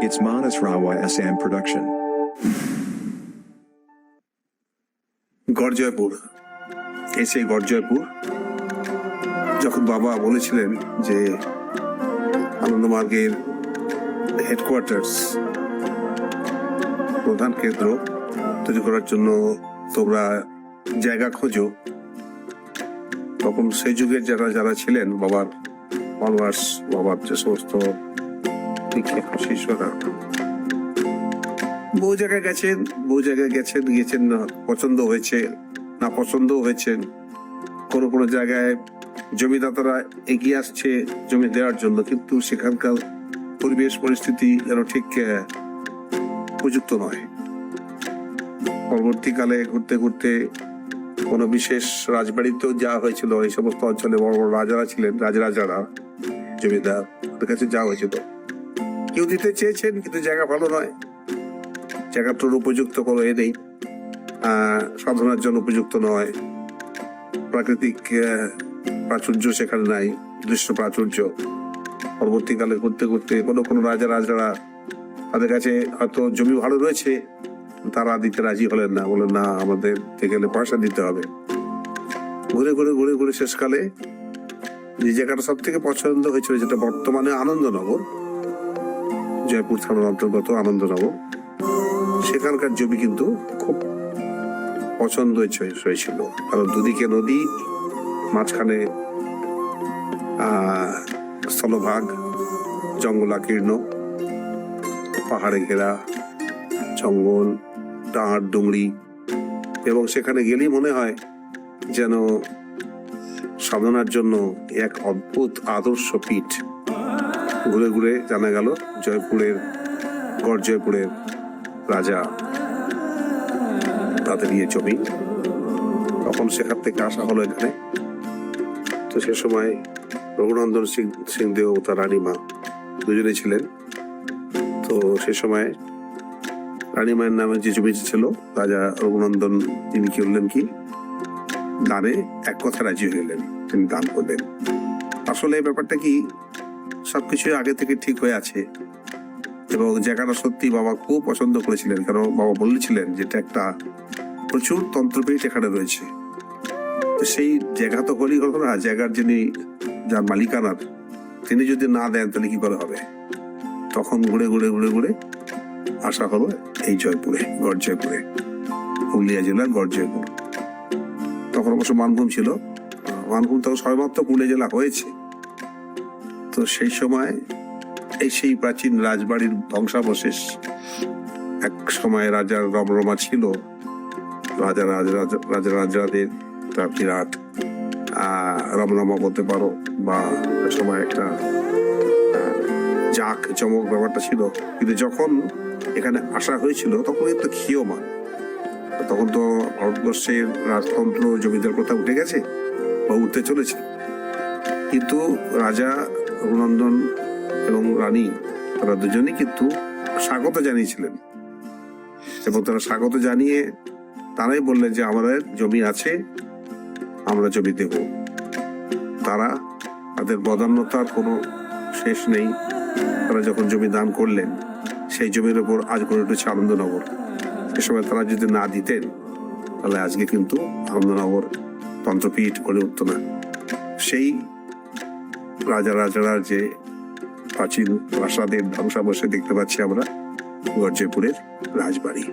It's Manas Rawa SM production. Garhjaipur, সেই গড়জয়পুর যখন বাবা বলেছিলেন যে আনন্দমার্গের হেডকোয়ার্টার্স প্রধান কেন্দ্র তৈরি করার জন্য তোমরা জায়গা খোঁজো, তখন সেই যুগের যারা ছিলেন বাবার ফলোয়ার্স, বাবার যে সমস্ত শিষ্যরা বহু জায়গায় গেছেন না, পছন্দ হয়েছে না পছন্দ হয়েছেন। কোনো জায়গায় জমিদাতারা এগিয়ে আসছে জমি দেওয়ার জন্য, কিন্তু সেখানকার পরিবেশ পরিস্থিতি যেন ঠিক উপযুক্ত নয়। পরবর্তীকালে ঘুরতে ঘুরতে কোনো বিশেষ রাজবাড়িতেও যাওয়া হয়েছিল। এই সমস্ত অঞ্চলে বড় বড় রাজারা ছিলেন, রাজরাজারা, জমিদার, ওদের কাছে যাওয়া হয়েছিল। কেউ দিতে চেয়েছেন, কিন্তু জায়গা ভালো নয়, জায়গাটার উপযুক্ত কোনো নেই, সাধনার জন্য উপযুক্ত নয়, প্রাকৃতিক প্রাচুর্য সেখানে নাই, দৃশ্য প্রাচুর্য। পরবর্তীকালে ঘুরতে ঘুরতে কোনো রাজারা তাদের কাছে হয়তো জমি ভালো রয়েছে, তারা দিতে রাজি হলেন না, বলেন না আমাদের গেলে পয়সা দিতে হবে। ঘুরে শেষকালে যে জায়গাটা সব থেকে পছন্দ হয়েছিল, যেটা বর্তমানে আনন্দনগর, জয়পুর থানার অন্তর্গত আনন্দনগর, সেখানকার জমি কিন্তু খুব পছন্দ হয়েছিল। কারণ দুদিকে নদী, মাঝখানে স্থলভাগ, জঙ্গলাকীর্ণ, পাহাড়ে ঘেরা জঙ্গল, টাঁড় ডুংরি, এবং সেখানে গেলেই মনে হয় যেন সাধনার জন্য এক অদ্ভুত আদর্শ পীঠ। ঘুরে জানা গেল গড়জয়পুরের রাজা, তাদের নিয়ে জমি। তখন সেখান থেকে আসা হলো এখানে। তো সে সময় রঘুনন্দন সিংদেও ও তার রানীমা দুজনে ছিলেন। তো সে সময় রানীমায়ের নামে যে জমি ছিল, রাজা রঘুনন্দন তিনি কি করলেন, কি দানে এক কথা রাজি হইলেন, তিনি দান করলেন। আসলে ব্যাপারটা কি, সবকিছু আগে থেকে ঠিক হয়ে আছে, এবং জায়গাটা সত্যি বাবা খুব পছন্দ করেছিলেন। কারণ বাবা বলেছিলেন যেটা একটা প্রচুর তন্ত্রপীঠ এখানে রয়েছে। সেই জায়গা তো হলি হলো না, জায়গার যার মালিকানার তিনি যদি না দেন তাহলে কি করে হবে। তখন ঘুরে আসা হলো এই গড়জয়পুরে, পুরুলিয়া জেলার গড়জয়পুর। তখন অবশ্য মানভূম ছিল, মানভূম তখন সবেমাত্র পুরুলিয়া জেলা হয়েছে। তো সেই সময় সেই প্রাচীন রাজবাড়ির ধ্বংসাবশেষ, এক সময় রাজার রমরমা ছিল, রাজাদের তার বিরাট রমরমা বলতে পারো, বা সময় একটা জাক চমক ব্যাপারটা ছিল। কিন্তু যখন এখানে আসা হয়েছিল তখন কিন্তু ক্ষীয়মান, তখন তো ভারতবর্ষের রাজতন্ত্র জমিদার প্রথা উঠে গেছে বা উঠতে চলেছে। কিন্তু রাজা রঘুনন্দন এবং রানী, তারা দুজনেই কিন্তু স্বাগত জানিয়েছিলেন, এবং তারা স্বাগত জানিয়ে তারাই বললেন যে আমাদের জমি আছে, আমরা জমি দেব। তাদের বদান্যতার কোনো শেষ নেই। তারা যখন জমি দান করলেন, সেই জমির উপর আজ গড়ে উঠেছে আনন্দনগর। সে সময় তারা যদি না দিতেন, তাহলে আজকে কিন্তু আনন্দনগর তন্ত্রপীঠ গড়ে উঠত না। সেই রাজারা যে প্রাচীন প্রাসাদের ধ্বংসাবশেষ দেখতে পাচ্ছি আমরা গড়জয়পুরের রাজবাড়ি।